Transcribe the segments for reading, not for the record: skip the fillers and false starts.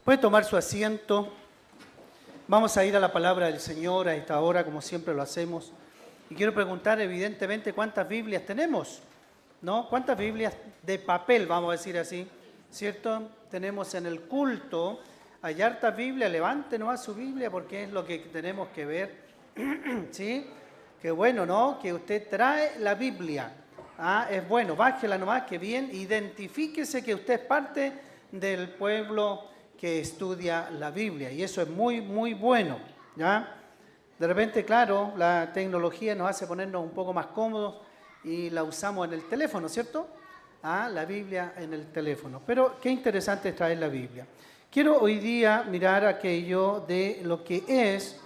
Puede tomar su asiento. Vamos a ir a la palabra del Señor a esta hora, como siempre lo hacemos. Y quiero preguntar, evidentemente, ¿cuántas Biblias tenemos? ¿No? ¿Cuántas Biblias de papel, vamos a decir así? ¿Cierto? Tenemos en el culto. Hay hartas Biblias. Levante nomás su Biblia porque es lo que tenemos que ver. ¿Sí? Qué bueno, ¿no? Que usted trae la Biblia. Es bueno, bájela nomás, que bien. Identifíquese que usted es parte del pueblo que estudia la Biblia, y eso es muy, muy bueno, ¿ya? De repente, claro, la tecnología nos hace ponernos un poco más cómodos y la usamos en el teléfono, ¿cierto? La Biblia en el teléfono. Pero qué interesante es traer la Biblia. Quiero hoy día mirar aquello de lo que es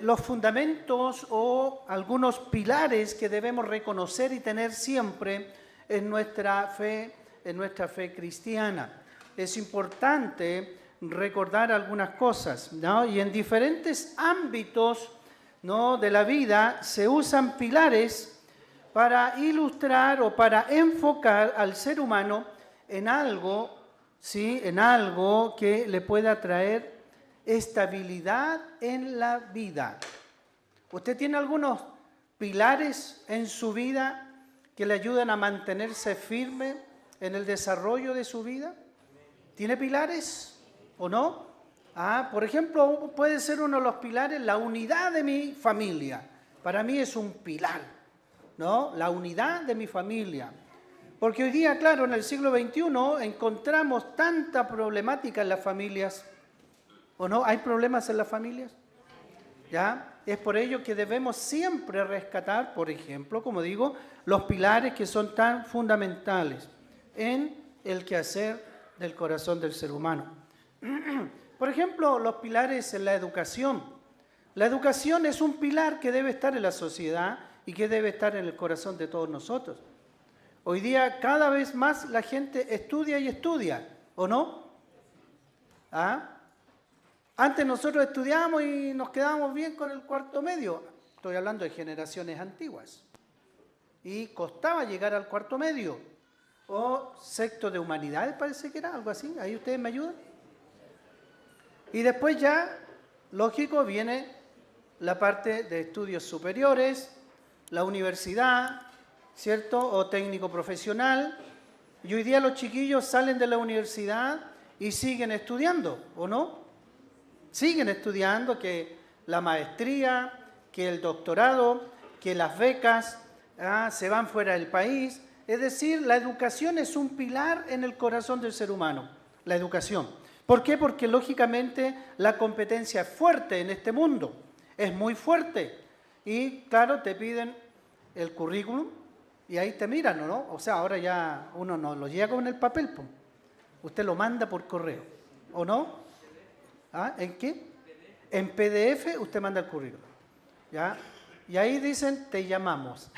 los fundamentos o algunos pilares que debemos reconocer y tener siempre en nuestra fe cristiana. Es importante recordar algunas cosas, ¿no? Y en diferentes ámbitos, ¿no?, de la vida se usan pilares para ilustrar o para enfocar al ser humano en algo, ¿sí?, en algo que le pueda traer estabilidad en la vida. ¿Usted tiene algunos pilares en su vida que le ayudan a mantenerse firme en el desarrollo de su vida? ¿Tiene pilares o no? Por ejemplo, puede ser uno de los pilares la unidad de mi familia. Para mí es un pilar, ¿no? La unidad de mi familia. Porque hoy día, claro, en el siglo XXI encontramos tanta problemática en las familias. ¿O no? ¿Hay problemas en las familias? ¿Ya? Es por ello que debemos siempre rescatar, por ejemplo, como digo, los pilares que son tan fundamentales en el quehacer del corazón del ser humano. Por ejemplo, los pilares en la educación. La educación es un pilar que debe estar en la sociedad y que debe estar en el corazón de todos nosotros. Hoy día cada vez más la gente estudia y estudia, ¿o no? Antes nosotros estudiábamos y nos quedábamos bien con el cuarto medio. Estoy hablando de generaciones antiguas. Y costaba llegar al cuarto medio. O sexto de humanidades, parece que era, algo así. Ahí ustedes me ayudan. Y después ya, lógico, viene la parte de estudios superiores, la universidad, ¿cierto? O técnico profesional. Y hoy día los chiquillos salen de la universidad y siguen estudiando, ¿o no? Siguen estudiando, que la maestría, que el doctorado, que las becas, se van fuera del país. Es decir, la educación es un pilar en el corazón del ser humano, la educación. ¿Por qué? Porque lógicamente la competencia es fuerte en este mundo, es muy fuerte. Y claro, te piden el currículum y ahí te miran, ¿no? O sea, ahora ya uno no lo llega con el papel, pues. Usted lo manda por correo, ¿o no? ¿En qué? En PDF usted manda el currículum, ¿ya? Y ahí dicen, te llamamos.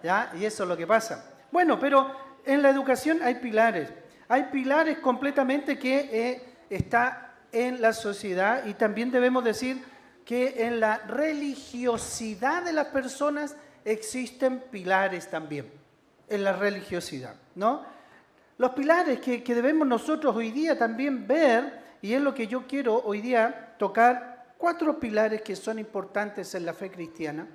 ¿Ya? Y eso es lo que pasa. Bueno, pero en la educación hay pilares completamente que está en la sociedad, y también debemos decir que en la religiosidad de las personas existen pilares también, en la religiosidad, ¿no? Los pilares que debemos nosotros hoy día también ver, y es lo que yo quiero hoy día tocar, 4 pilares que son importantes en la fe cristiana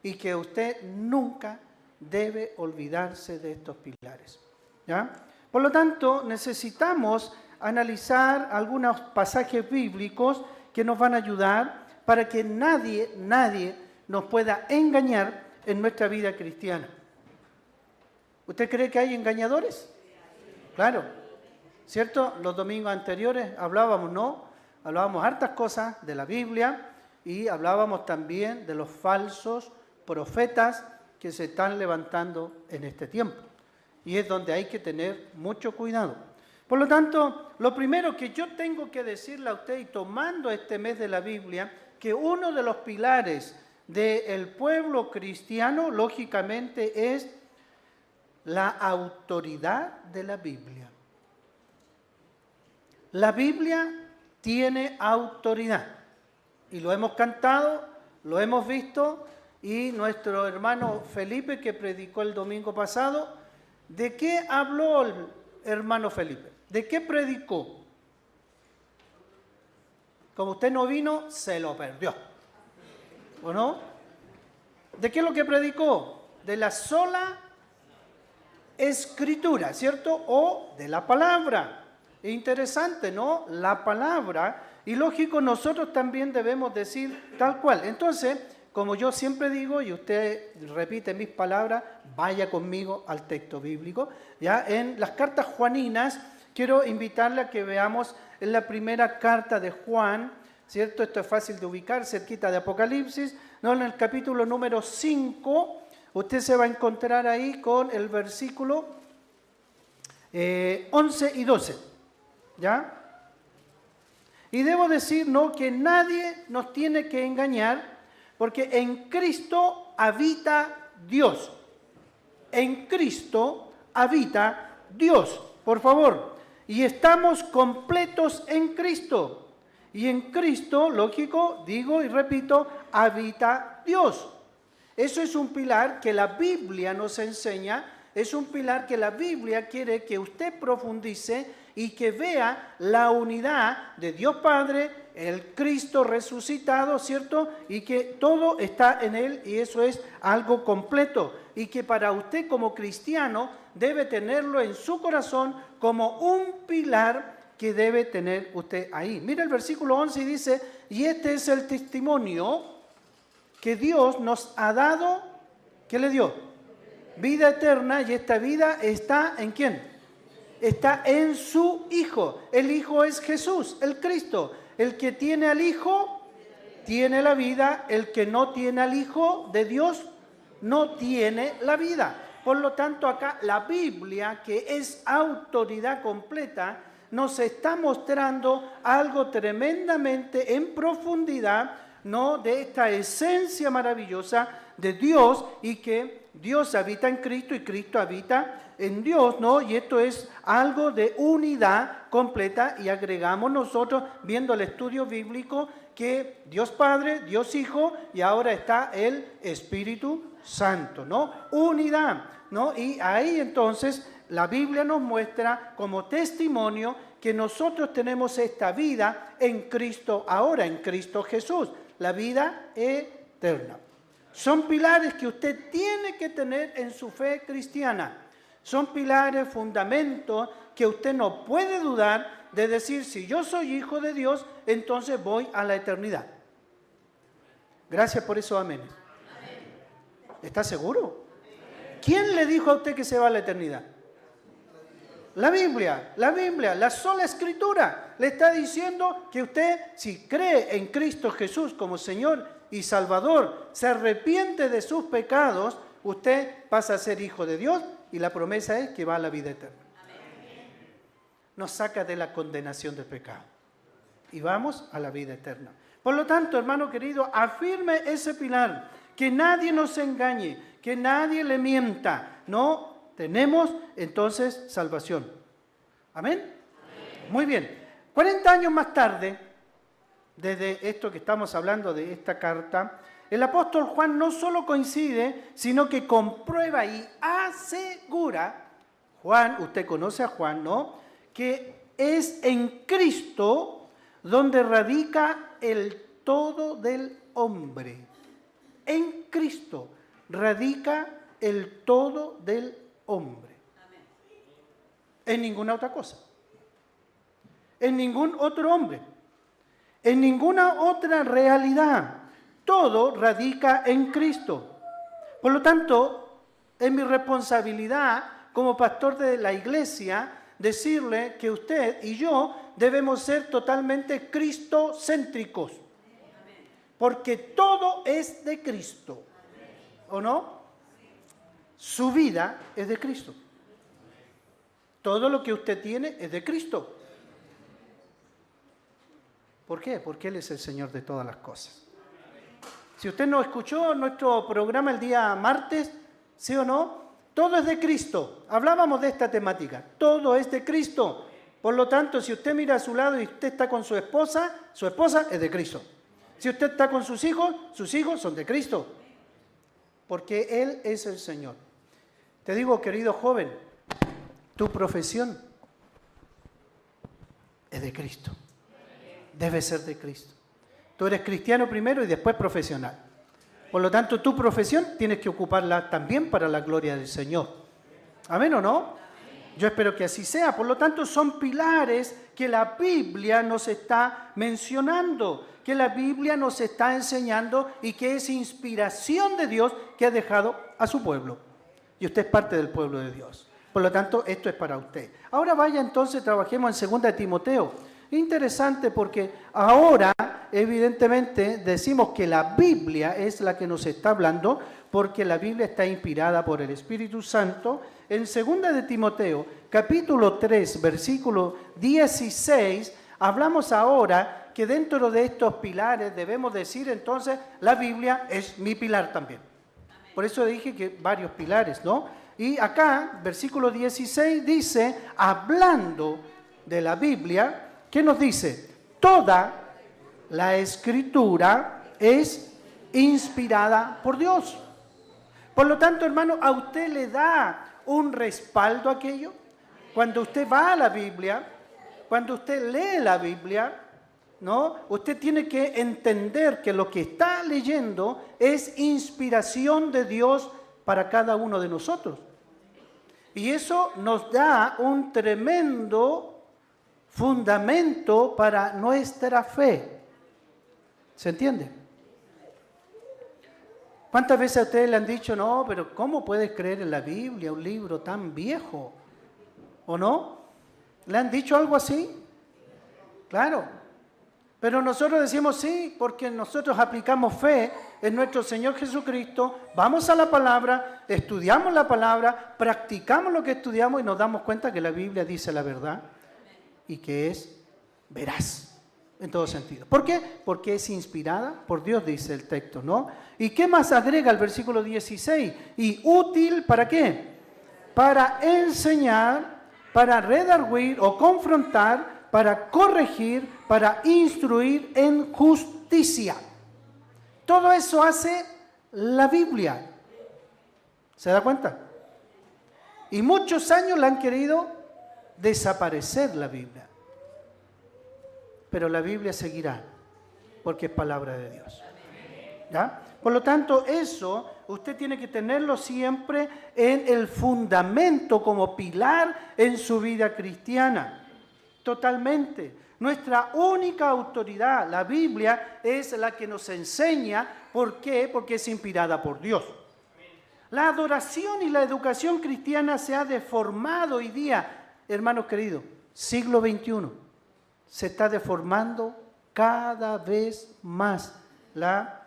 y que usted nunca debe olvidarse de estos pilares, ¿ya? Por lo tanto, necesitamos analizar algunos pasajes bíblicos que nos van a ayudar para que nadie nos pueda engañar en nuestra vida cristiana. ¿Usted cree que hay engañadores? Claro, ¿cierto? Los domingos anteriores hablábamos, ¿no? Hablábamos hartas cosas de la Biblia y hablábamos también de los falsos profetas que se están levantando en este tiempo. Y es donde hay que tener mucho cuidado. Por lo tanto, lo primero que yo tengo que decirle a usted, y tomando este mes de la Biblia, que uno de los pilares del pueblo cristiano, lógicamente, es la autoridad de la Biblia. La Biblia tiene autoridad. Y lo hemos cantado, lo hemos visto. Y nuestro hermano Felipe, que predicó el domingo pasado, ¿de qué habló el hermano Felipe? ¿De qué predicó? Como usted no vino, se lo perdió. ¿O no? ¿De qué es lo que predicó? De la sola Escritura, ¿cierto? O de la palabra. Interesante, ¿no? La palabra. Y lógico, nosotros también debemos decir tal cual. Entonces, como yo siempre digo, y usted repite mis palabras, vaya conmigo al texto bíblico. Ya en las cartas juaninas, quiero invitarle a que veamos en la primera carta de Juan, ¿cierto? Esto es fácil de ubicar, cerquita de Apocalipsis, ¿no? En el capítulo número 5, usted se va a encontrar ahí con el versículo 11 y 12, ¿ya? Y debo decir, ¿no?, que nadie nos tiene que engañar, porque en Cristo habita Dios. En Cristo habita Dios, por favor. Y estamos completos en Cristo. Y en Cristo, lógico, digo y repito, habita Dios. Eso es un pilar que la Biblia nos enseña, es un pilar que la Biblia quiere que usted profundice y que vea la unidad de Dios Padre, el Cristo resucitado, ¿cierto? Y que todo está en Él y eso es algo completo. Y que para usted como cristiano debe tenerlo en su corazón como un pilar que debe tener usted ahí. Mira el versículo 11 y dice, y este es el testimonio que Dios nos ha dado, ¿qué le dio? Vida eterna, y esta vida está ¿en quién? Está en su Hijo. El Hijo es Jesús, el Cristo. El que tiene al Hijo, tiene la vida. El que no tiene al Hijo de Dios, no tiene la vida. Por lo tanto, acá la Biblia, que es autoridad completa, nos está mostrando algo tremendamente en profundidad, ¿no?, de esta esencia maravillosa de Dios, y que Dios habita en Cristo y Cristo habita en Dios, ¿no? Y esto es algo de unidad completa, y agregamos nosotros, viendo el estudio bíblico, que Dios Padre, Dios Hijo, y ahora está el Espíritu Santo, ¿no? Unidad, ¿no? Y ahí entonces la Biblia nos muestra como testimonio que nosotros tenemos esta vida en Cristo ahora, en Cristo Jesús, la vida eterna. Son pilares que usted tiene que tener en su fe cristiana. Son pilares, fundamentos que usted no puede dudar de decir, si yo soy hijo de Dios, entonces voy a la eternidad. Gracias por eso, amén. ¿Está seguro? ¿Quién le dijo a usted que se va a la eternidad? La Biblia, la sola Escritura le está diciendo que usted, si cree en Cristo Jesús como Señor y Salvador, se arrepiente de sus pecados, usted pasa a ser hijo de Dios, y la promesa es que va a la vida eterna. Nos saca de la condenación del pecado y vamos a la vida eterna. Por lo tanto, hermano querido, afirme ese pilar, que nadie nos engañe, que nadie le mienta. No tenemos entonces salvación. ¿Amén? Amén. Muy bien. 40 años más tarde, desde esto que estamos hablando de esta carta, el apóstol Juan no solo coincide, sino que comprueba y asegura, Juan, usted conoce a Juan, ¿no?, que es en Cristo donde radica el todo del hombre. En Cristo radica el todo del hombre. En ninguna otra cosa. En ningún otro hombre. En ninguna otra realidad. Todo radica en Cristo. Por lo tanto, es mi responsabilidad como pastor de la iglesia decirle que usted y yo debemos ser totalmente cristocéntricos. Porque todo es de Cristo. ¿O no? Su vida es de Cristo. Todo lo que usted tiene es de Cristo. ¿Por qué? Porque Él es el Señor de todas las cosas. Si usted no escuchó nuestro programa el día martes, ¿sí o no? Todo es de Cristo. Hablábamos de esta temática. Todo es de Cristo. Por lo tanto, si usted mira a su lado y usted está con su esposa es de Cristo. Si usted está con sus hijos son de Cristo. Porque Él es el Señor. Te digo, querido joven, tu profesión es de Cristo. debe ser de Cristo. Tú eres cristiano primero y después profesional. Por lo tanto, tu profesión tienes que ocuparla también para la gloria del Señor. ¿Amén o no? Yo espero que así sea. Por lo tanto, son pilares que la Biblia nos está mencionando, que la Biblia nos está enseñando y que es inspiración de Dios que ha dejado a su pueblo. Y usted es parte del pueblo de Dios. Por lo tanto, esto es para usted. Ahora vaya entonces, trabajemos en 2 de Timoteo. Interesante porque ahora, evidentemente, decimos que la Biblia es la que nos está hablando, porque la Biblia está inspirada por el Espíritu Santo. En 2 de Timoteo, capítulo 3, versículo 16, hablamos ahora que dentro de estos pilares debemos decir entonces, la Biblia es mi pilar también. Por eso dije que varios pilares, ¿no? Y acá, versículo 16, dice, hablando de la Biblia, ¿qué nos dice? Toda la Escritura es inspirada por Dios. Por lo tanto, hermano, ¿a usted le da un respaldo aquello? Cuando usted va a la Biblia, cuando usted lee la Biblia, ¿no? Usted tiene que entender que lo que está leyendo es inspiración de Dios para cada uno de nosotros. Y eso nos da un tremendo fundamento para nuestra fe. ¿Se entiende? ¿Cuántas veces a ustedes le han dicho, no, pero ¿cómo puedes creer en la Biblia, un libro tan viejo? ¿O no? ¿Le han dicho algo así? Claro. Pero nosotros decimos sí, porque nosotros aplicamos fe en nuestro Señor Jesucristo, vamos a la palabra, estudiamos la palabra, practicamos lo que estudiamos y nos damos cuenta que la Biblia dice la verdad y que es veraz en todo sentido. ¿Por qué? Porque es inspirada por Dios, dice el texto, ¿no? ¿Y qué más agrega el versículo 16? ¿Y útil para qué? Para enseñar, para redarguir o confrontar, para corregir, para instruir en justicia. Todo eso hace la Biblia. ¿Se da cuenta? Y muchos años la han querido desaparecer la Biblia. Pero la Biblia seguirá, porque es palabra de Dios. ¿Ya? Por lo tanto, eso usted tiene que tenerlo siempre en el fundamento como pilar en su vida cristiana. Totalmente. Nuestra única autoridad, la Biblia, es la que nos enseña. ¿Por qué? Porque es inspirada por Dios. La adoración y la educación cristiana se ha deformado hoy día, hermanos queridos, siglo XXI. Se está deformando cada vez más la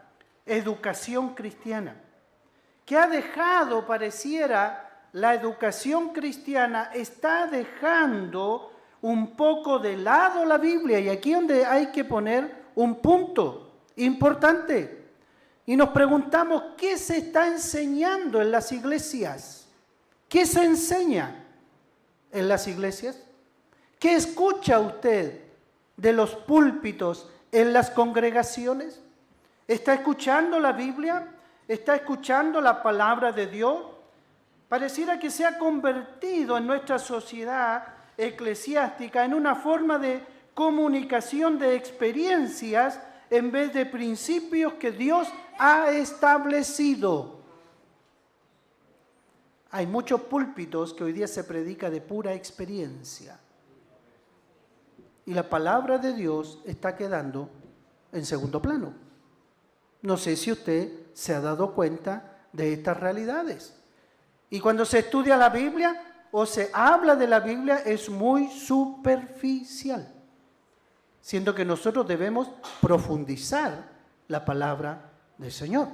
educación cristiana, que ha dejado, pareciera, la educación cristiana está dejando un poco de lado la Biblia, y aquí es donde hay que poner un punto importante. Y nos preguntamos, ¿qué se está enseñando en las iglesias? ¿Qué se enseña en las iglesias? ¿Qué escucha usted de los púlpitos en las congregaciones? ¿Está escuchando la Biblia? ¿Está escuchando la palabra de Dios? Pareciera que se ha convertido en nuestra sociedad eclesiástica en una forma de comunicación de experiencias en vez de principios que Dios ha establecido. Hay muchos púlpitos que hoy día se predica de pura experiencia. Y la palabra de Dios está quedando en segundo plano. No sé si usted se ha dado cuenta de estas realidades. Y cuando se estudia la Biblia o se habla de la Biblia es muy superficial, siendo que nosotros debemos profundizar la palabra del Señor.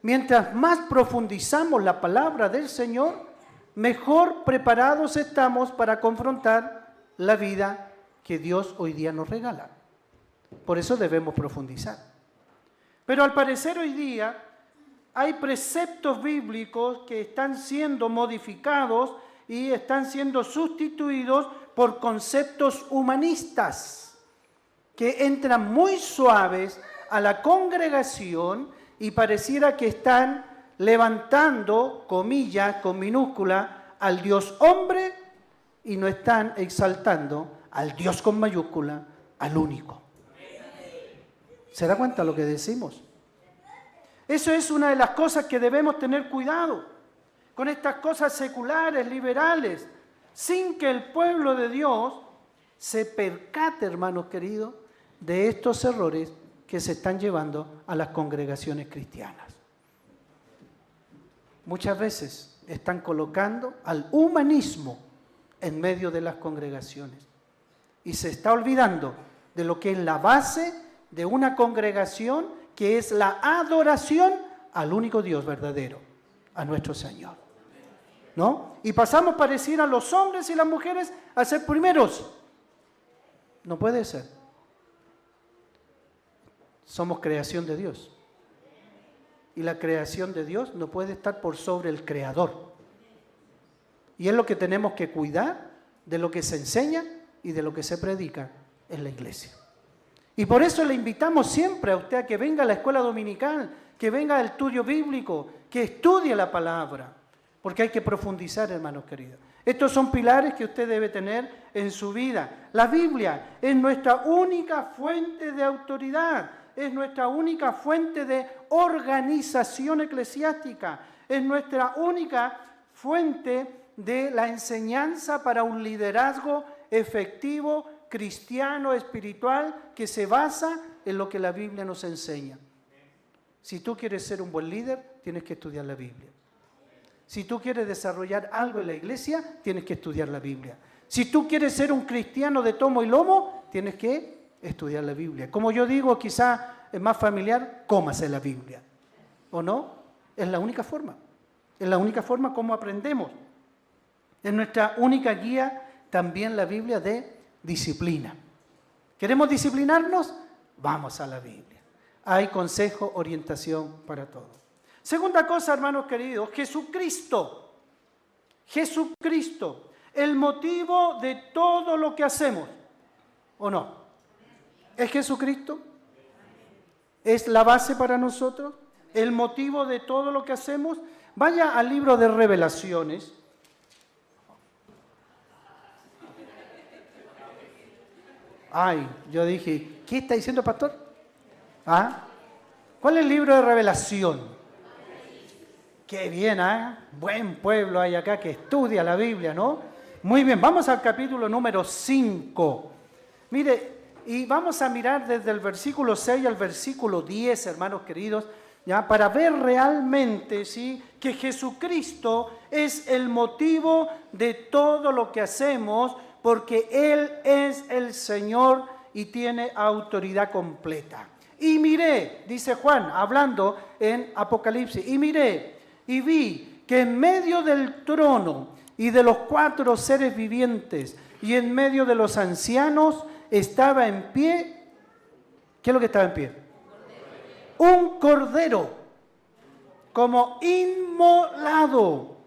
Mientras más profundizamos la palabra del Señor, mejor preparados estamos para confrontar la vida que Dios hoy día nos regala. Por eso debemos profundizar. Pero al parecer hoy día hay preceptos bíblicos que están siendo modificados y están siendo sustituidos por conceptos humanistas que entran muy suaves a la congregación y pareciera que están levantando, comillas, con minúscula, al Dios hombre y no están exaltando al Dios con mayúscula, al único. ¿Se da cuenta lo que decimos? Eso es una de las cosas que debemos tener cuidado, con estas cosas seculares, liberales, sin que el pueblo de Dios se percate, hermanos queridos, de estos errores que se están llevando a las congregaciones cristianas. Muchas veces están colocando al humanismo en medio de las congregaciones y se está olvidando de lo que es la base de una congregación, que es la adoración al único Dios verdadero, a nuestro Señor, ¿no? Y pasamos para decir a los hombres y las mujeres a ser primeros. No puede ser. Somos creación de Dios. Y la creación de Dios no puede estar por sobre el Creador. Y es lo que tenemos que cuidar de lo que se enseña y de lo que se predica en la iglesia. Y por eso le invitamos siempre a usted a que venga a la escuela dominical, que venga al estudio bíblico, que estudie la palabra, porque hay que profundizar, hermanos queridos. Estos son pilares que usted debe tener en su vida. La Biblia es nuestra única fuente de autoridad, es nuestra única fuente de organización eclesiástica, es nuestra única fuente de la enseñanza para un liderazgo efectivo, cristiano, espiritual, que se basa en lo que la Biblia nos enseña. Si tú quieres ser un buen líder, tienes que estudiar la Biblia. Si tú quieres desarrollar algo en la iglesia, tienes que estudiar la Biblia. Si tú quieres ser un cristiano de tomo y lomo, tienes que estudiar la Biblia. Como yo digo, quizá es más familiar, cómase la Biblia. ¿O no? Es la única forma. Es la única forma como aprendemos. Es nuestra única guía también la Biblia de disciplina. ¿Queremos disciplinarnos? Vamos a la Biblia. Hay consejo, orientación para todo. Segunda cosa, hermanos queridos, Jesucristo. Jesucristo, el motivo de todo lo que hacemos. ¿O no? ¿Es Jesucristo? ¿Es la base para nosotros? ¿El motivo de todo lo que hacemos? Vaya al libro de Revelaciones. Ay, yo dije, ¿qué está diciendo el pastor? ¿Ah? ¿Cuál es el libro de Revelación? Qué bien, ¿eh? Buen pueblo hay acá que estudia la Biblia, ¿no? Muy bien, vamos al capítulo número 5. Mire, y vamos a mirar desde el versículo 6 al versículo 10, hermanos queridos, ¿ya? Para ver realmente, ¿sí?, que Jesucristo es el motivo de todo lo que hacemos, porque Él es el Señor y tiene autoridad completa. Y miré, dice Juan, hablando en Apocalipsis, y miré, y vi que en medio del trono y de los 4 seres vivientes, y en medio de los ancianos, estaba en pie. ¿Qué es lo que estaba en pie? Un cordero, como inmolado.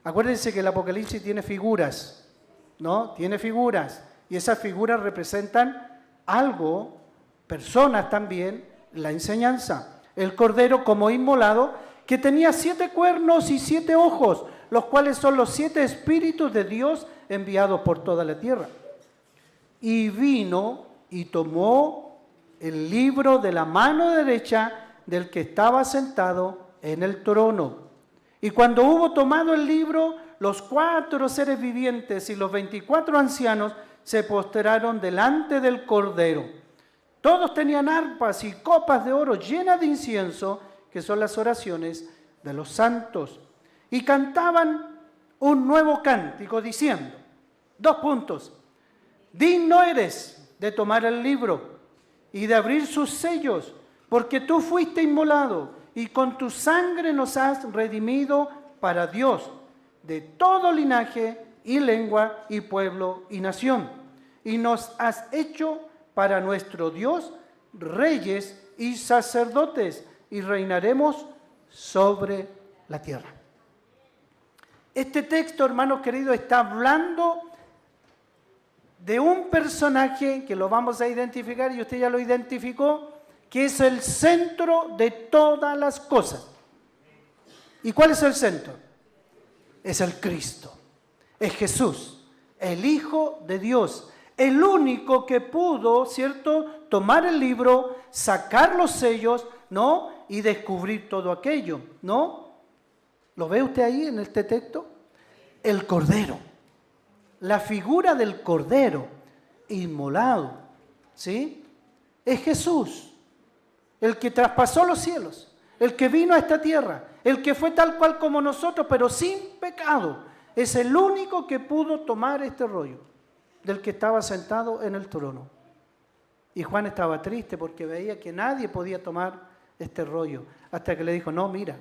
Acuérdense que el Apocalipsis tiene figuras, ¿no? Tiene figuras, y esas figuras representan algo, personas también, la enseñanza. El cordero como inmolado, que tenía 7 cuernos y 7 ojos, los cuales son los 7 espíritus de Dios enviados por toda la tierra. Y vino y tomó el libro de la mano derecha del que estaba sentado en el trono. Y cuando hubo tomado el libro, los 4 seres vivientes y los 24 ancianos se postraron delante del Cordero. Todos tenían arpas y copas de oro llenas de incienso, que son las oraciones de los santos. Y cantaban un nuevo cántico diciendo, 2 puntos, digno eres de tomar el libro y de abrir sus sellos, porque tú fuiste inmolado y con tu sangre nos has redimido para Dios, de todo linaje y lengua y pueblo y nación. Y nos has hecho para nuestro Dios reyes y sacerdotes, y reinaremos sobre la tierra. Este texto, hermanos queridos, está hablando de un personaje que lo vamos a identificar, y usted ya lo identificó, que es el centro de todas las cosas. ¿Y cuál es el centro? Es el Cristo, es Jesús, el Hijo de Dios, el único que pudo, ¿cierto?, tomar el libro, sacar los sellos, ¿no?, y descubrir todo aquello, ¿no? ¿Lo ve usted ahí en este texto? El Cordero, la figura del Cordero inmolado, ¿sí? Es Jesús, el que traspasó los cielos, el que vino a esta tierra, el que fue tal cual como nosotros, pero sin pecado. Es el único que pudo tomar este rollo del que estaba sentado en el trono. Y Juan estaba triste porque veía que nadie podía tomar este rollo, hasta que le dijo, no, mira,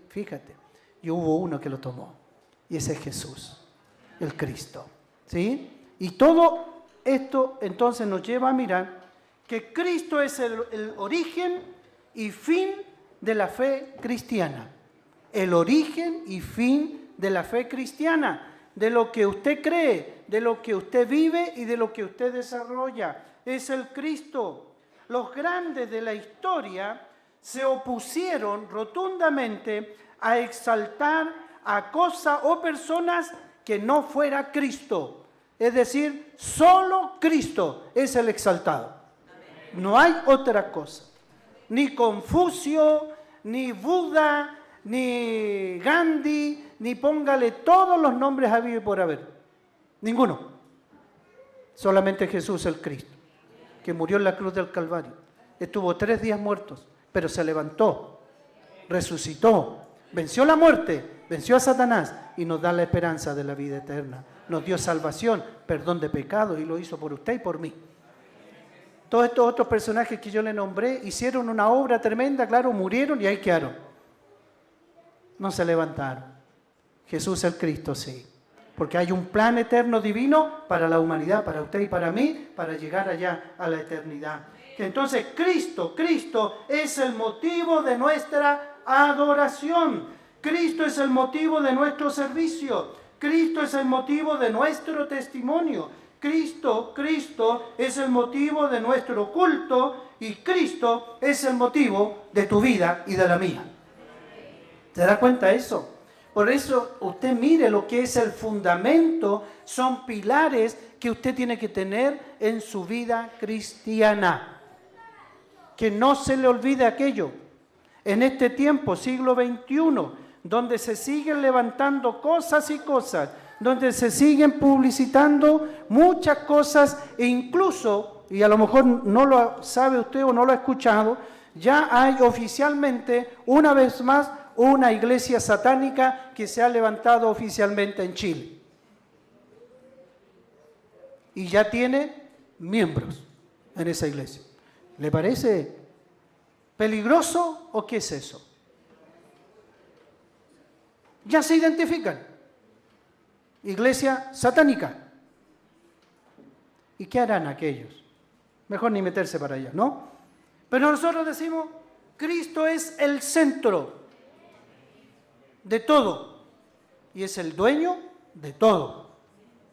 fíjate, y hubo uno que lo tomó, y ese es Jesús, el Cristo, ¿sí? Y todo esto entonces nos lleva a mirar que Cristo es el origen y fin de la fe cristiana, el origen y fin de la fe cristiana, de lo que usted cree, de lo que usted vive y de lo que usted desarrolla, es el Cristo. Los grandes de la historia se opusieron rotundamente a exaltar a cosas o personas que no fuera Cristo. Es decir, solo Cristo es el exaltado. No hay otra cosa. Ni Confucio, ni Buda, ni Gandhi, ni póngale todos los nombres habidos y por haber. Ninguno. Solamente Jesús el Cristo, que murió en la cruz del Calvario. Estuvo 3 días muertos, pero se levantó, resucitó, venció la muerte, venció a Satanás y nos da la esperanza de la vida eterna. Nos dio salvación, perdón de pecados y lo hizo por usted y por mí. Todos estos otros personajes que yo le nombré hicieron una obra tremenda, claro, murieron y ahí quedaron. No se levantaron. Jesús el Cristo sí. Porque hay un plan eterno divino para la humanidad, para usted y para mí, para llegar allá a la eternidad. Que entonces Cristo es el motivo de nuestra adoración. Cristo es el motivo de nuestro servicio. Cristo es el motivo de nuestro testimonio. Cristo es el motivo de nuestro culto y Cristo es el motivo de tu vida y de la mía. ¿Se da cuenta de eso? Por eso usted mire lo que es el fundamento, son pilares que usted tiene que tener en su vida cristiana. Que no se le olvide aquello. En este tiempo, siglo XXI, donde se siguen levantando cosas y cosas, donde se siguen publicitando muchas cosas e incluso, y a lo mejor no lo sabe usted o no lo ha escuchado, ya hay oficialmente, una vez más, una iglesia satánica que se ha levantado oficialmente en Chile. Y ya tiene miembros en esa iglesia. ¿Le parece peligroso o qué es eso? Ya se identifican. Iglesia satánica. ¿Y qué harán aquellos? Mejor ni meterse para allá, ¿no? Pero nosotros decimos, Cristo es el centro de todo. Y es el dueño de todo.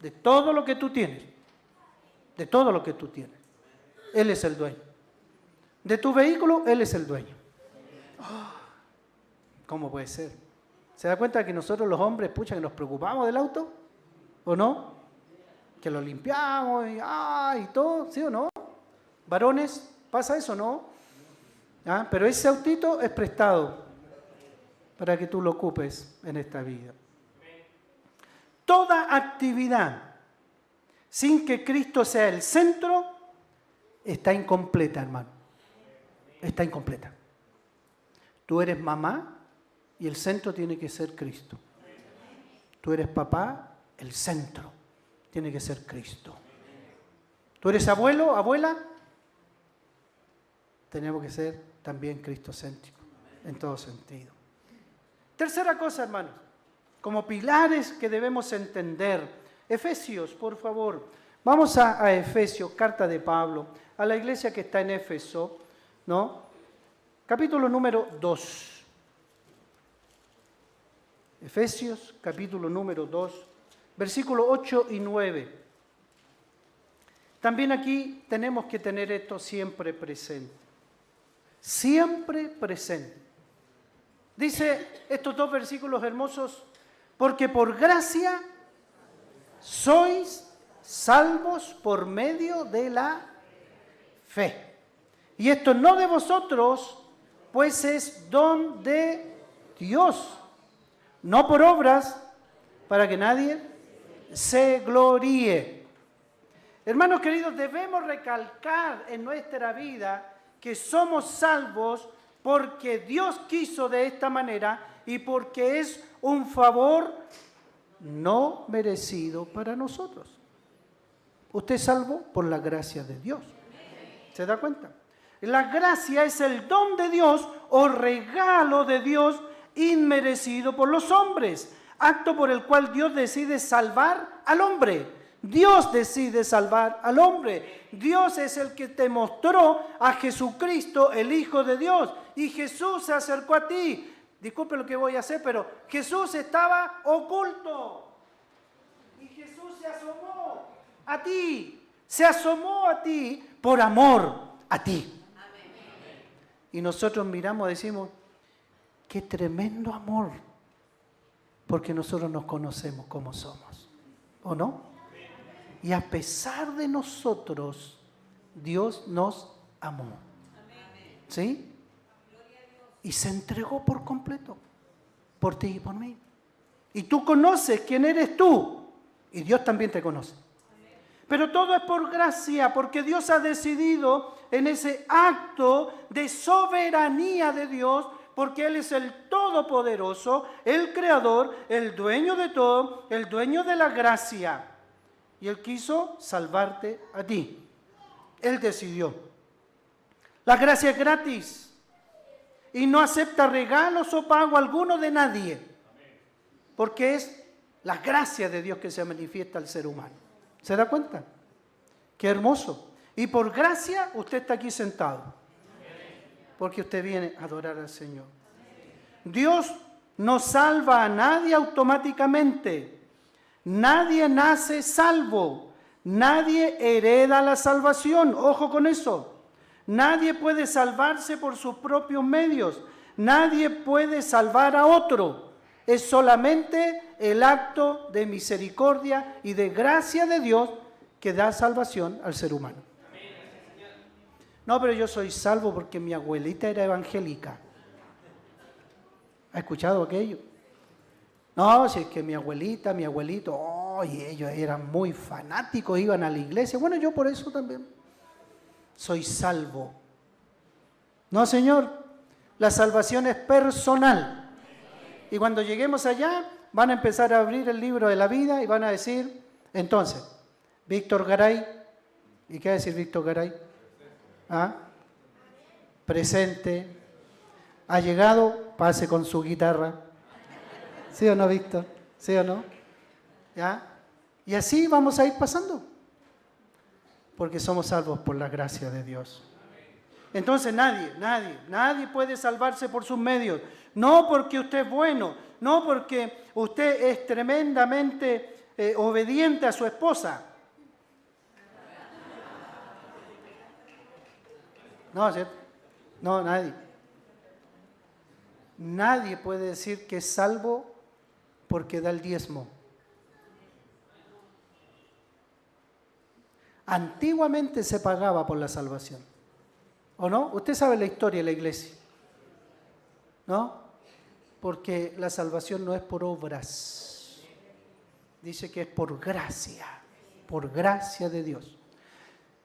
De todo lo que tú tienes. De todo lo que tú tienes. Él es el dueño. De tu vehículo, Él es el dueño. ¿Cómo puede ser? ¿Se da cuenta que nosotros los hombres, pucha, que nos preocupamos del auto? ¿O no? Que lo limpiamos y todo, ¿sí o no? Varones, ¿pasa eso, no? ¿Ah? Pero ese autito es prestado para que tú lo ocupes en esta vida. Toda actividad sin que Cristo sea el centro está incompleta, hermano. Está incompleta. Tú eres mamá y el centro tiene que ser Cristo. Tú eres papá, el centro tiene que ser Cristo. Tú eres abuelo, abuela, tenemos que ser también cristocéntrico en todo sentido. Tercera cosa, hermanos, como pilares que debemos entender. Efesios, por favor. Vamos a Efesios, carta de Pablo, a la iglesia que está en Éfeso, ¿no? Capítulo número 2. Efesios, capítulo número 2, versículos 8 y 9. También aquí tenemos que tener esto siempre presente. Siempre presente. Dice estos 2 versículos hermosos, porque por gracia sois salvos por medio de la fe. Y esto no de vosotros, pues es don de Dios, no por obras, para que nadie se gloríe. Hermanos queridos, debemos recalcar en nuestra vida que somos salvos porque Dios quiso de esta manera y porque es un favor no merecido para nosotros. Usted es salvo por la gracia de Dios. ¿Se da cuenta? La gracia es el don de Dios o regalo de Dios inmerecido por los hombres, acto por el cual Dios decide salvar al hombre. Dios decide salvar al hombre. Dios es el que te mostró a Jesucristo, el Hijo de Dios. Y Jesús se acercó a ti. Disculpe lo que voy a hacer, pero Jesús estaba oculto. Y Jesús se asomó a ti. Se asomó a ti por amor a ti. Y nosotros miramos y decimos, qué tremendo amor. Porque nosotros nos conocemos como somos. ¿O no? Y a pesar de nosotros, Dios nos amó. ¿Sí? Y se entregó por completo. Por ti y por mí. Y tú conoces quién eres tú. Y Dios también te conoce. Pero todo es por gracia, porque Dios ha decidido en ese acto de soberanía de Dios, porque Él es el Todopoderoso, el Creador, el dueño de todo, el dueño de la gracia. Y Él quiso salvarte a ti. Él decidió. La gracia es gratis y no acepta regalos o pago alguno de nadie, porque es la gracia de Dios que se manifiesta al ser humano. ¿Se da cuenta? Qué hermoso. Y por gracia usted está aquí sentado, porque usted viene a adorar al Señor. Dios no salva a nadie automáticamente. Nadie nace salvo. Nadie hereda la salvación. Ojo con eso. Nadie puede salvarse por sus propios medios. Nadie puede salvar a otro. Es solamente el acto de misericordia y de gracia de Dios que da salvación al ser humano. No, pero yo soy salvo porque mi abuelita era evangélica. ¿Ha escuchado aquello? No, si es que mi abuelita, mi abuelito, y ellos eran muy fanáticos, iban a la iglesia. Bueno, yo por eso también soy salvo. No, Señor, la salvación es personal. Y cuando lleguemos allá, van a empezar a abrir el libro de la vida y van a decir, entonces, Víctor Garay, ¿y qué va a decir Víctor Garay? ¿Ah? Presente, ha llegado, pase con su guitarra. ¿Sí o no, Víctor? ¿Sí o no? ¿Ya? Y así vamos a ir pasando. Porque somos salvos por la gracia de Dios. Entonces nadie puede salvarse por sus medios. No porque usted es bueno, no porque usted es tremendamente obediente a su esposa. No, ¿cierto? No, nadie. Nadie puede decir que es salvo porque da el diezmo. Antiguamente se pagaba por la salvación. ¿O no? Usted sabe la historia de la iglesia. ¿No? Porque la salvación no es por obras. Dice que es por gracia de Dios.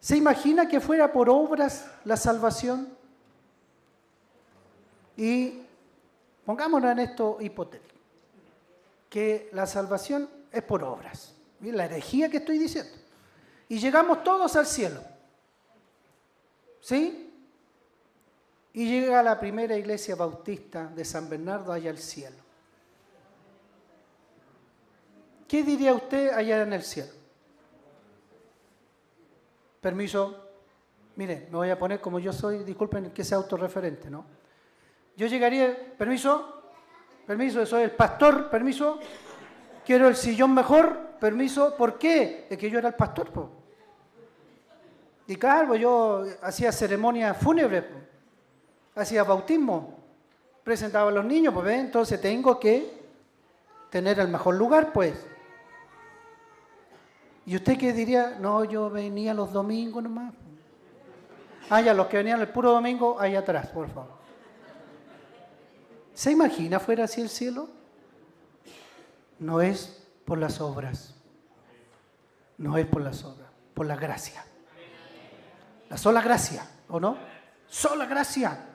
¿Se imagina que fuera por obras la salvación? Y pongámonos en esto hipotético, que la salvación es por obras. Miren la herejía que estoy diciendo. Y llegamos todos al cielo. ¿Sí? Y llega la primera iglesia bautista de San Bernardo allá al cielo. ¿Qué diría usted allá en el cielo? Permiso, mire, me voy a poner como yo soy, disculpen que sea autorreferente, ¿no? Yo llegaría, permiso, soy el pastor, permiso, quiero el sillón mejor, permiso, ¿por qué? Es que yo era el pastor, po. Y claro, yo hacía ceremonias fúnebres, po. Hacía bautismo, presentaba a los niños, pues, ¿ven? Entonces tengo que tener el mejor lugar, pues. ¿Y usted qué diría? No, yo venía los domingos nomás. Ah, ya, los que venían el puro domingo, ahí atrás, por favor. ¿Se imagina fuera así el cielo? No es por las obras. No es por las obras, por la gracia. La sola gracia, ¿o no? Sola gracia.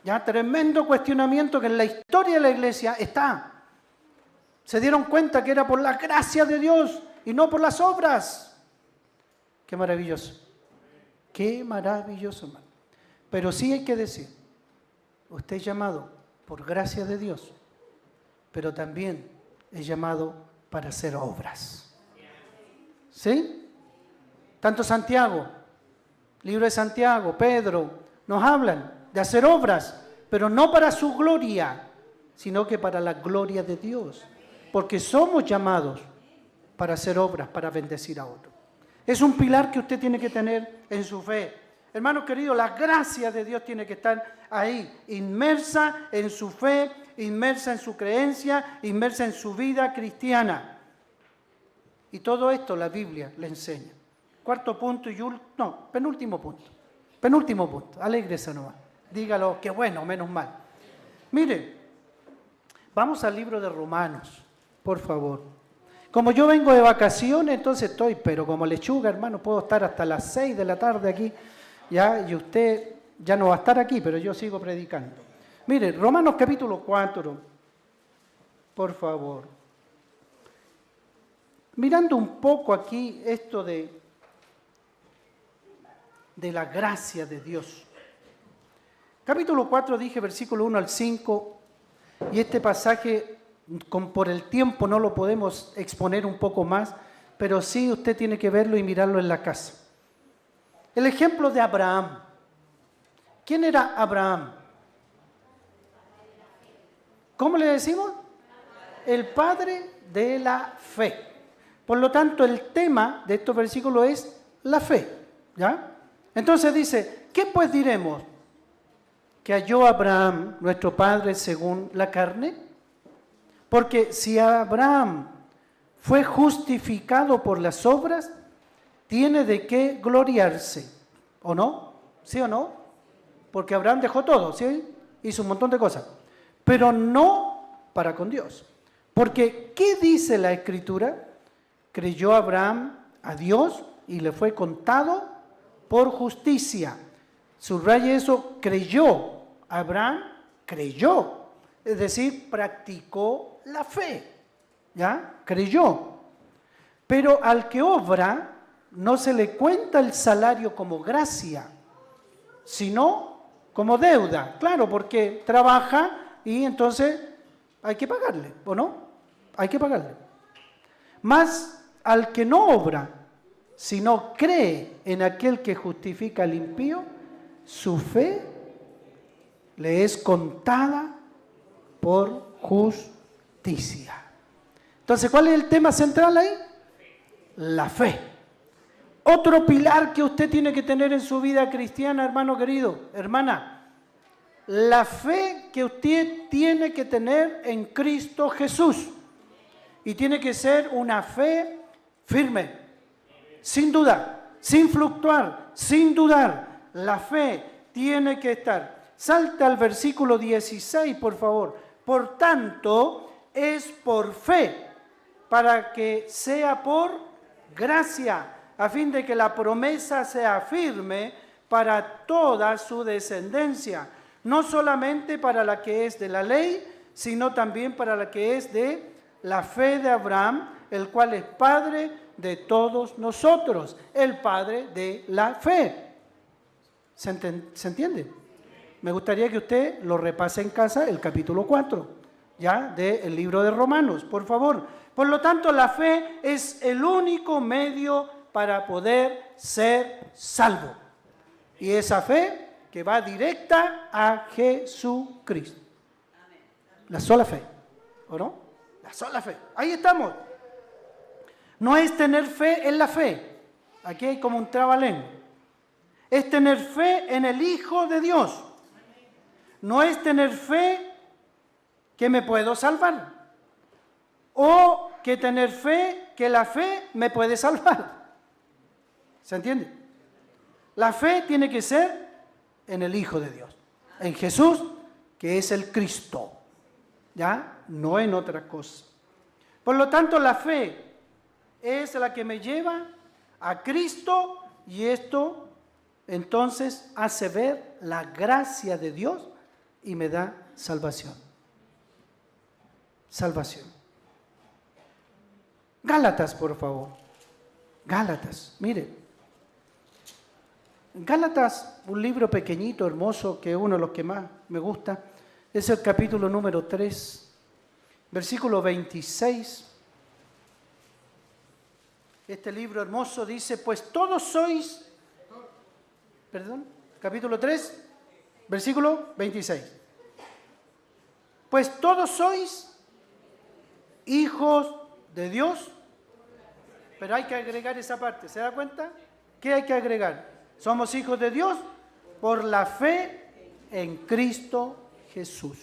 Ya, tremendo cuestionamiento que en la historia de la iglesia está. Se dieron cuenta que era por la gracia de Dios y no por las obras. Qué maravilloso. Qué maravilloso, hermano. Pero sí hay que decir, usted es llamado por gracia de Dios, pero también es llamado para hacer obras. ¿Sí? Tanto Santiago, libro de Santiago, Pedro, nos hablan de hacer obras, pero no para su gloria, sino que para la gloria de Dios. Porque somos llamados para hacer obras, para bendecir a otros. Es un pilar que usted tiene que tener en su fe. Hermanos queridos, la gracia de Dios tiene que estar ahí, inmersa en su fe, inmersa en su creencia, inmersa en su vida cristiana. Y todo esto la Biblia le enseña. Cuarto punto penúltimo punto. Penúltimo punto, alégrese nomás. Dígalo, qué bueno, menos mal. Mire, vamos al libro de Romanos, por favor. Como yo vengo de vacaciones, entonces estoy, pero como lechuga, hermano, puedo estar hasta las 6 de la tarde aquí, ya, y usted ya no va a estar aquí, pero yo sigo predicando. Mire, Romanos capítulo 4, por favor. Mirando un poco aquí esto de la gracia de Dios. Capítulo 4 dije, versículo 1 al 5, y este pasaje, por el tiempo no lo podemos exponer un poco más, pero sí usted tiene que verlo y mirarlo en la casa. El ejemplo de Abraham. ¿Quién era Abraham? ¿Cómo le decimos? El padre de la fe. Por lo tanto, el tema de estos versículos es la fe. ¿Ya? Entonces dice, ¿qué pues diremos? ¿Que halló Abraham, nuestro padre, según la carne? Porque si Abraham fue justificado por las obras, tiene de qué gloriarse, ¿o no? ¿Sí o no? Porque Abraham dejó todo, ¿sí? Hizo un montón de cosas, pero no para con Dios. Porque, ¿qué dice la Escritura? Creyó Abraham a Dios y le fue contado por justicia. Subraye eso, creyó. Abraham creyó, es decir, practicó la fe, ¿ya? Creyó. Pero al que obra, no se le cuenta el salario como gracia, sino como deuda. Claro, porque trabaja y entonces hay que pagarle, ¿o no? Hay que pagarle. Más al que no obra, sino cree en aquel que justifica al impío, su fe le es contada por justicia. Entonces, ¿cuál es el tema central ahí? La fe. Otro pilar que usted tiene que tener en su vida cristiana, hermano querido, hermana, la fe que usted tiene que tener en Cristo Jesús. Y tiene que ser una fe firme, sin duda, sin fluctuar, sin dudar. La fe tiene que estar. Salta al versículo 16, por favor. Por tanto, es por fe, para que sea por gracia, a fin de que la promesa sea firme para toda su descendencia, no solamente para la que es de la ley, sino también para la que es de la fe de Abraham, el cual es padre de todos nosotros, el padre de la fe. ¿Se entiende? Me gustaría que usted lo repase en casa, el capítulo 4, ya, del libro de Romanos, por favor. Por lo tanto, la fe es el único medio para poder ser salvo. Y esa fe que va directa a Jesucristo. La sola fe, ¿o no? La sola fe. Ahí estamos. No es tener fe en la fe. Aquí hay como un trabalengua. Es tener fe en el Hijo de Dios. No es tener fe que me puedo salvar. O que tener fe que la fe me puede salvar. ¿Se entiende? La fe tiene que ser en el Hijo de Dios, en Jesús, que es el Cristo, ¿ya? No en otra cosa. Por lo tanto, la fe es la que me lleva a Cristo y esto entonces hace ver la gracia de Dios y me da salvación. Salvación. Gálatas, por favor. Gálatas, mire. Gálatas, un libro pequeñito, hermoso, que es uno de los que más me gusta, es el capítulo número 3, versículo 26. Este libro hermoso dice, pues todos sois, capítulo 3, versículo 26. Pues todos sois hijos de Dios, pero hay que agregar esa parte, ¿se da cuenta? ¿Qué hay que agregar? Somos hijos de Dios por la fe en Cristo Jesús.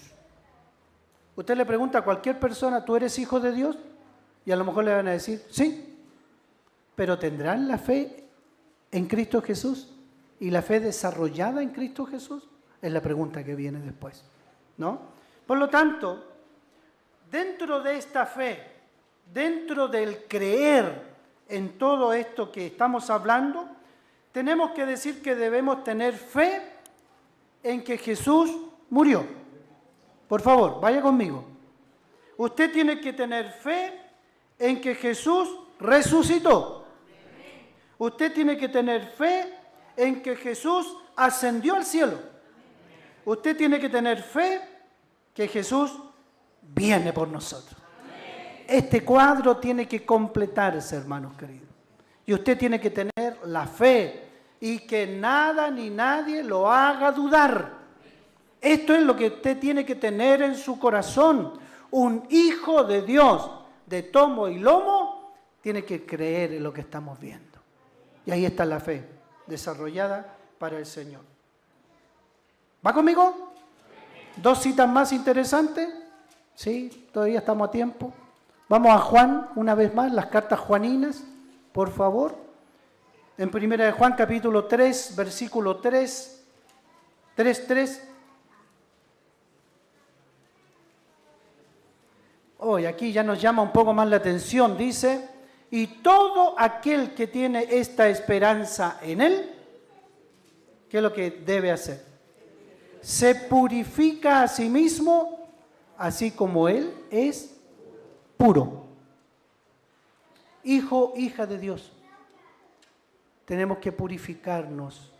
Usted le pregunta a cualquier persona, ¿tú eres hijo de Dios? Y a lo mejor le van a decir, sí, pero ¿tendrán la fe en Cristo Jesús? ¿Y la fe desarrollada en Cristo Jesús? Es la pregunta que viene después, ¿no? Por lo tanto, dentro de esta fe, dentro del creer en todo esto que estamos hablando, tenemos que decir que debemos tener fe en que Jesús murió. Por favor, vaya conmigo. Usted tiene que tener fe en que Jesús resucitó. Usted tiene que tener fe en que Jesús ascendió al cielo. Usted tiene que tener fe que Jesús viene por nosotros. Este cuadro tiene que completarse, hermanos queridos. Y usted tiene que tener la fe y que nada ni nadie lo haga dudar. Esto es lo que usted tiene que tener en su corazón. Un hijo de Dios de tomo y lomo tiene que creer en lo que estamos viendo. Y ahí está la fe desarrollada para el Señor. ¿Va conmigo? Dos citas más interesantes. Sí, todavía estamos a tiempo. Vamos a Juan, una vez más, las cartas juaninas, por favor. En 1 de Juan, capítulo 3, versículo 3, 3. Hoy aquí ya nos llama un poco más la atención, dice, y todo aquel que tiene esta esperanza en Él, ¿qué es lo que debe hacer? Se purifica a sí mismo, así como Él es puro. Hijo, hija de Dios. Tenemos que purificarnos,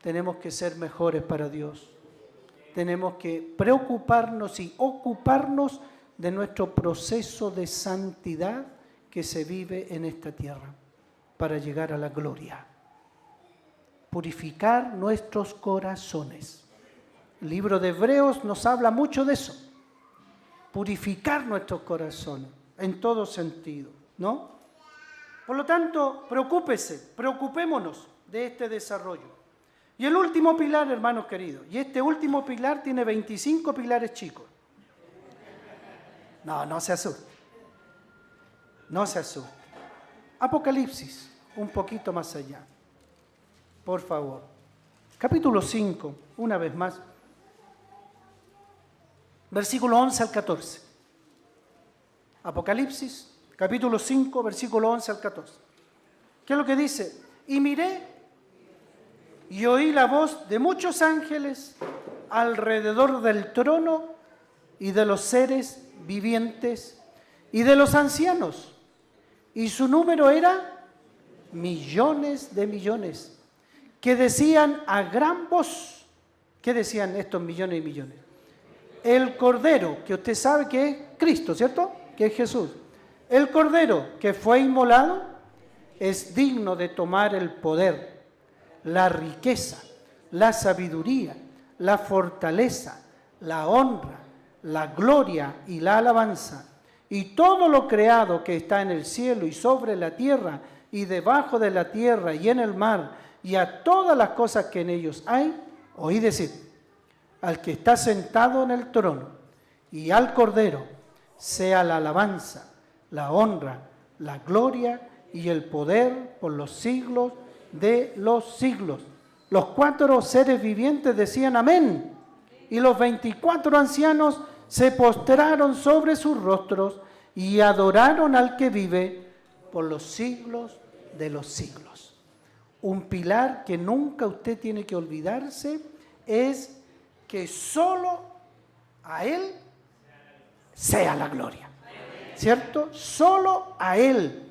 tenemos que ser mejores para Dios, tenemos que preocuparnos y ocuparnos de nuestro proceso de santidad que se vive en esta tierra para llegar a la gloria. Purificar nuestros corazones. El libro de Hebreos nos habla mucho de eso. Purificar nuestros corazones en todo sentido, ¿no? Por lo tanto, preocupémonos de este desarrollo. Y el último pilar, hermanos queridos, y este último pilar tiene 25 pilares chicos. No se asuste. No se asuste. Apocalipsis, un poquito más allá. Por favor. Capítulo 5, una vez más. Versículo 11 al 14. Apocalipsis, capítulo 5, versículo 11 al 14. ¿Qué es lo que dice? Y miré y oí la voz de muchos ángeles alrededor del trono y de los seres vivientes y de los ancianos. Y su número era millones de millones, que decían a gran voz. ¿Qué decían estos millones y millones? El Cordero, que usted sabe que es Cristo, ¿cierto? Que es Jesús. El Cordero que fue inmolado es digno de tomar el poder, la riqueza, la sabiduría, la fortaleza, la honra, la gloria y la alabanza. Y todo lo creado que está en el cielo y sobre la tierra y debajo de la tierra y en el mar y a todas las cosas que en ellos hay, oí decir, al que está sentado en el trono y al Cordero sea la alabanza, la honra, la gloria y el poder por los siglos de los siglos. Los 4 seres vivientes decían amén, y los 24 ancianos se postraron sobre sus rostros y adoraron al que vive por los siglos de los siglos. Un pilar que nunca usted tiene que olvidarse es que solo a Él sea la gloria. ¿Cierto? Solo a Él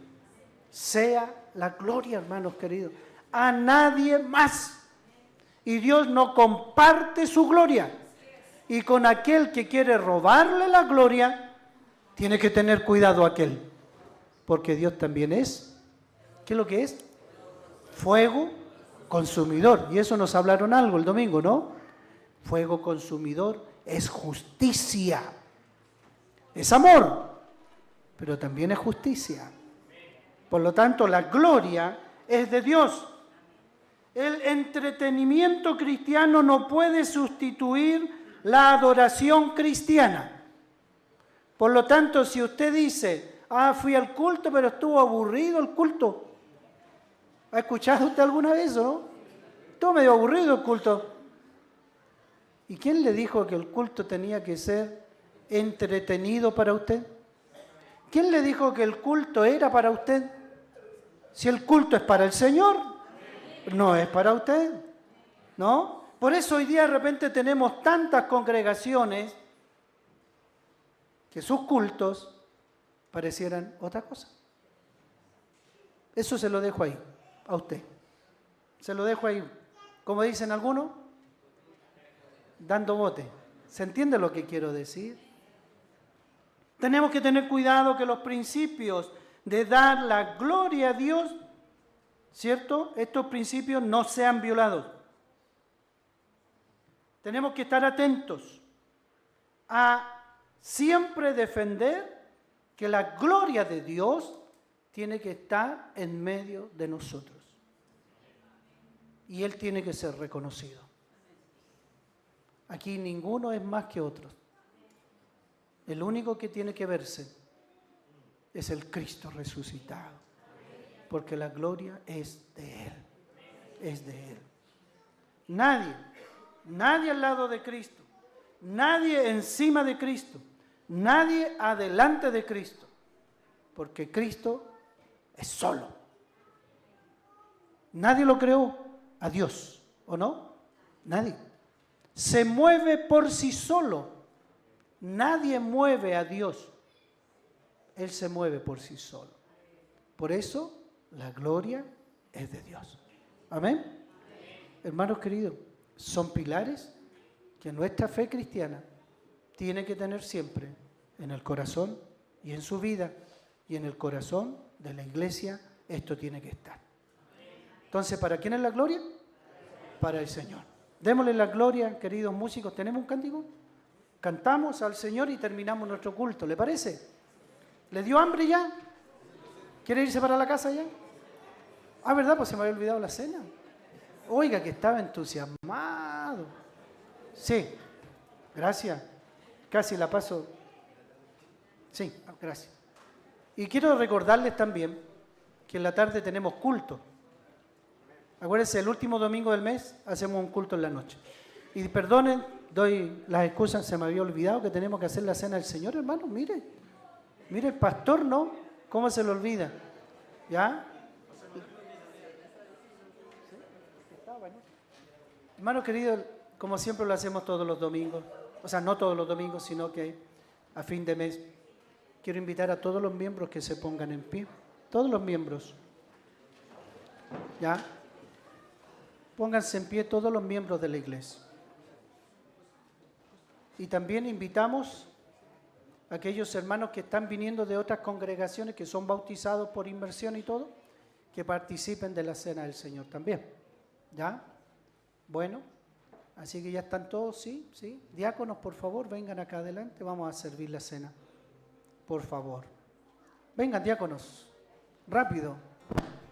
sea la gloria, hermanos queridos. A nadie más. Y Dios no comparte su gloria. Y con aquel que quiere robarle la gloria, tiene que tener cuidado aquel. Porque Dios también es, ¿qué es lo que es? Fuego consumidor. Y eso nos hablaron algo el domingo, ¿no? Fuego consumidor es justicia. Es amor, pero también es justicia. Por lo tanto, la gloria es de Dios. El entretenimiento cristiano no puede sustituir la adoración cristiana. Por lo tanto, si usted dice, fui al culto, pero estuvo aburrido el culto. ¿Ha escuchado usted alguna vez o no? Estuvo medio aburrido el culto. ¿Y quién le dijo que el culto tenía que ser entretenido para usted? ¿Quién le dijo que el culto era para usted? Si el culto es para el Señor, no es para usted, ¿no? Por eso hoy día de repente tenemos tantas congregaciones que sus cultos parecieran otra cosa. Eso se lo dejo ahí, a usted. Se lo dejo ahí, como dicen algunos, dando bote. ¿Se entiende lo que quiero decir? Tenemos que tener cuidado que los principios de dar la gloria a Dios, ¿cierto? Estos principios no sean violados. Tenemos que estar atentos a siempre defender que la gloria de Dios tiene que estar en medio de nosotros. Y Él tiene que ser reconocido. Aquí ninguno es más que otro. El único que tiene que verse es el Cristo resucitado. Porque la gloria es de Él. Es de Él. Nadie al lado de Cristo. Nadie encima de Cristo. Nadie adelante de Cristo. Porque Cristo es solo. Nadie lo creó a Dios, ¿o no? Nadie. Se mueve por sí solo. Nadie mueve a Dios. Él se mueve por sí solo. Por eso la gloria es de Dios. Amén. Hermanos queridos, son pilares que nuestra fe cristiana tiene que tener siempre en el corazón y en su vida y en el corazón de la iglesia. Esto tiene que estar. Entonces, ¿para quién es la gloria? Para el Señor. Démosle la gloria, queridos músicos. ¿Tenemos un cántico? Cantamos al Señor y terminamos nuestro culto. ¿Le parece? ¿Le dio hambre ya? ¿Quiere irse para la casa ya? ¿Verdad? Pues se me había olvidado la cena. Oiga, que estaba entusiasmado. Sí, gracias. Casi la paso. Sí, gracias. Y quiero recordarles también que en la tarde tenemos culto. Acuérdense, el último domingo del mes hacemos un culto en la noche. Y perdonen, doy las excusas, se me había olvidado que tenemos que hacer la cena del Señor, hermano. Mire el pastor, ¿no? ¿Cómo se le olvida? ¿Ya? Hermano querido, como siempre lo hacemos todos los domingos, o sea, no todos los domingos, sino que a fin de mes, quiero invitar a todos los miembros que se pongan en pie. Todos los miembros. ¿Ya? Pónganse en pie todos los miembros de la iglesia. Y también invitamos a aquellos hermanos que están viniendo de otras congregaciones, que son bautizados por inmersión y todo, que participen de la cena del Señor también. ¿Ya? Bueno, así que ya están todos, ¿sí? ¿Sí? Diáconos, por favor, vengan acá adelante, vamos a servir la cena. Por favor. Vengan, diáconos, rápido.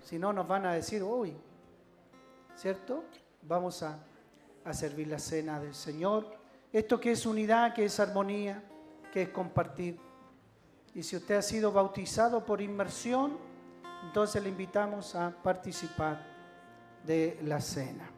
Si no, nos van a decir, uy, ¿cierto? Vamos a servir la cena del Señor. Esto que es unidad, que es armonía, que es compartir. Y si usted ha sido bautizado por inmersión, entonces le invitamos a participar de la cena.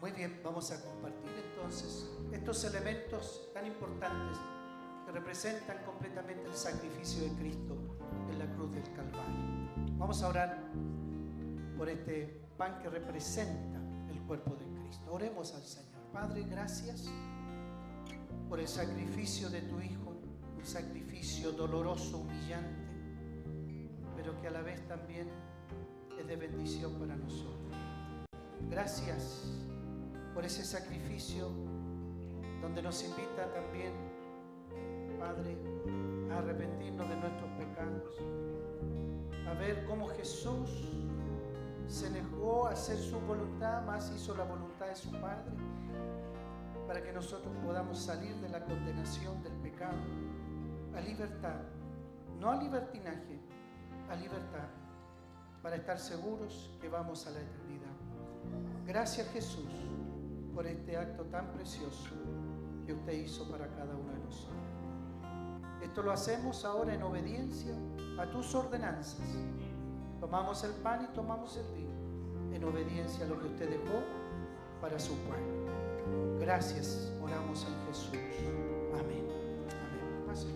Muy bien, vamos a compartir entonces estos elementos tan importantes que representan completamente el sacrificio de Cristo en la cruz del Calvario. Vamos a orar por este pan que representa el cuerpo de Cristo. Oremos al Señor. Padre, gracias por el sacrificio de tu Hijo, un sacrificio doloroso, humillante, pero que a la vez también es de bendición para nosotros. Gracias por ese sacrificio donde nos invita también, Padre, a arrepentirnos de nuestros pecados, a ver cómo Jesús se negó a hacer su voluntad, más hizo la voluntad de su Padre, para que nosotros podamos salir de la condenación del pecado a libertad, no a libertinaje, a libertad, para estar seguros que vamos a la eternidad. Gracias, Jesús, por este acto tan precioso que usted hizo para cada uno de nosotros. Esto lo hacemos ahora en obediencia a tus ordenanzas. Tomamos el pan y tomamos el vino en obediencia a lo que usted dejó para su pueblo. Gracias, oramos en Jesús. Amén. Amén. Pase.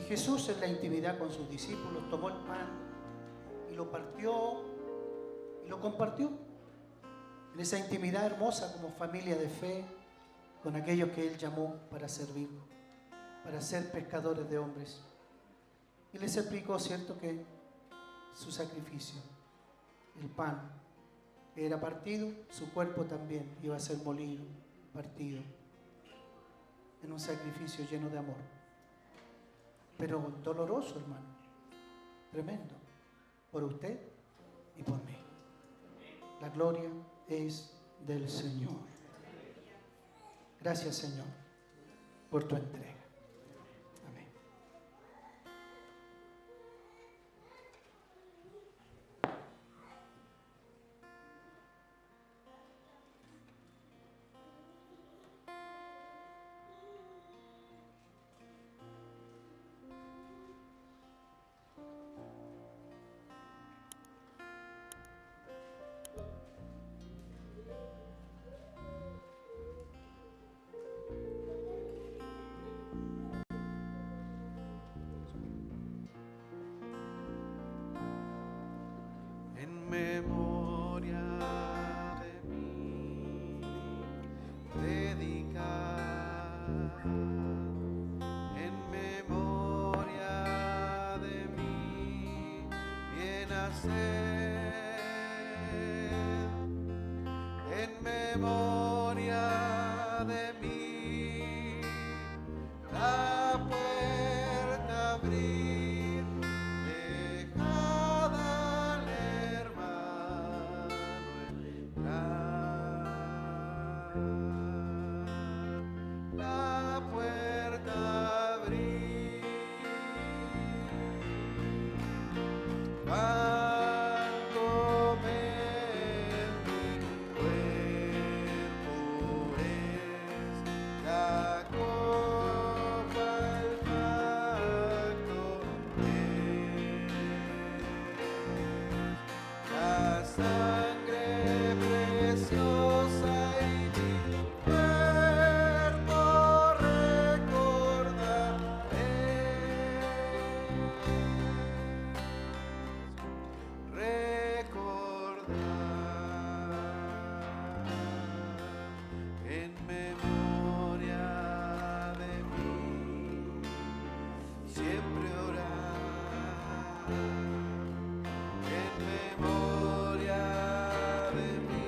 Jesús en la intimidad con sus discípulos tomó el pan y lo partió y lo compartió en esa intimidad hermosa como familia de fe con aquellos que Él llamó para servirlo, para ser pescadores de hombres. Y les explicó, cierto, que su sacrificio, el pan que era partido, su cuerpo también iba a ser molido, partido, en un sacrificio lleno de amor. Pero doloroso, hermano, tremendo, por usted y por mí. La gloria es del Señor. Gracias, Señor, por tu entrega. Amén. memoria de mí, la puerta abrir, dejad al hermano entrar. La puerta abrir. Sangre preciosa y mi cuerpo recordaré, en memoria de mí, siempre orar. En memoria de mí,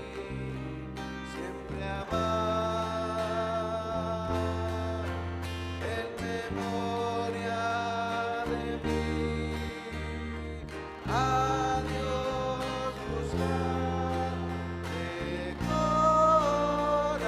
siempre amar. En memoria de mí, a Dios buscar de corazón.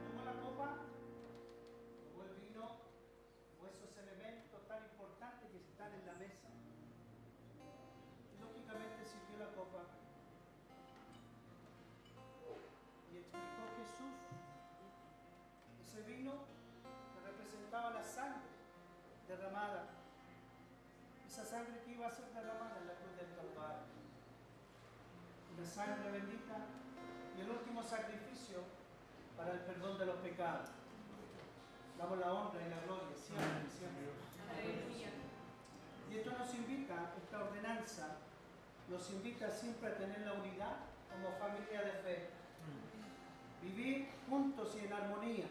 Tomó la copa, tomó el vino, o esos elementos tan importantes que están en la mesa. Y lógicamente sirvió la copa y explicó Jesús ese vino que representaba la sangre derramada, esa sangre que iba a ser derramada en la cruz del Calvario, una sangre bendita y el último sacrificio para el perdón de los pecados. Damos la honra y la gloria siempre, siempre. Y esto nos invita, esta ordenanza, nos invita siempre a tener la unidad como familia de fe. Vivir juntos y en armonía.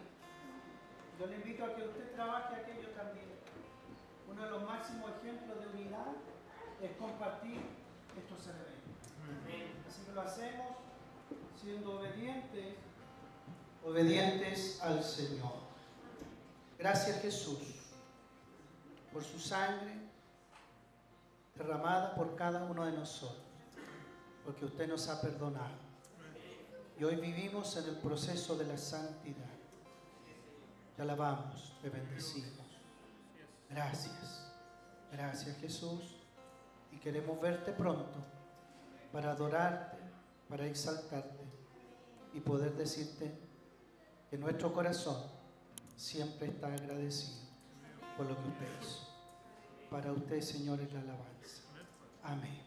Yo le invito a que usted trabaje aquello también. Uno de los máximos ejemplos de unidad es compartir estos elementos. Así que lo hacemos siendo obedientes al Señor. Gracias, Jesús, por su sangre derramada por cada uno de nosotros, porque usted nos ha perdonado. Y hoy vivimos en el proceso de la santidad. Te alabamos, te bendecimos. Gracias. Gracias, Jesús. Y queremos verte pronto para adorarte, para exaltarte y poder decirte que nuestro corazón siempre está agradecido por lo que usted hizo. Para usted, Señor, es la alabanza. Amén.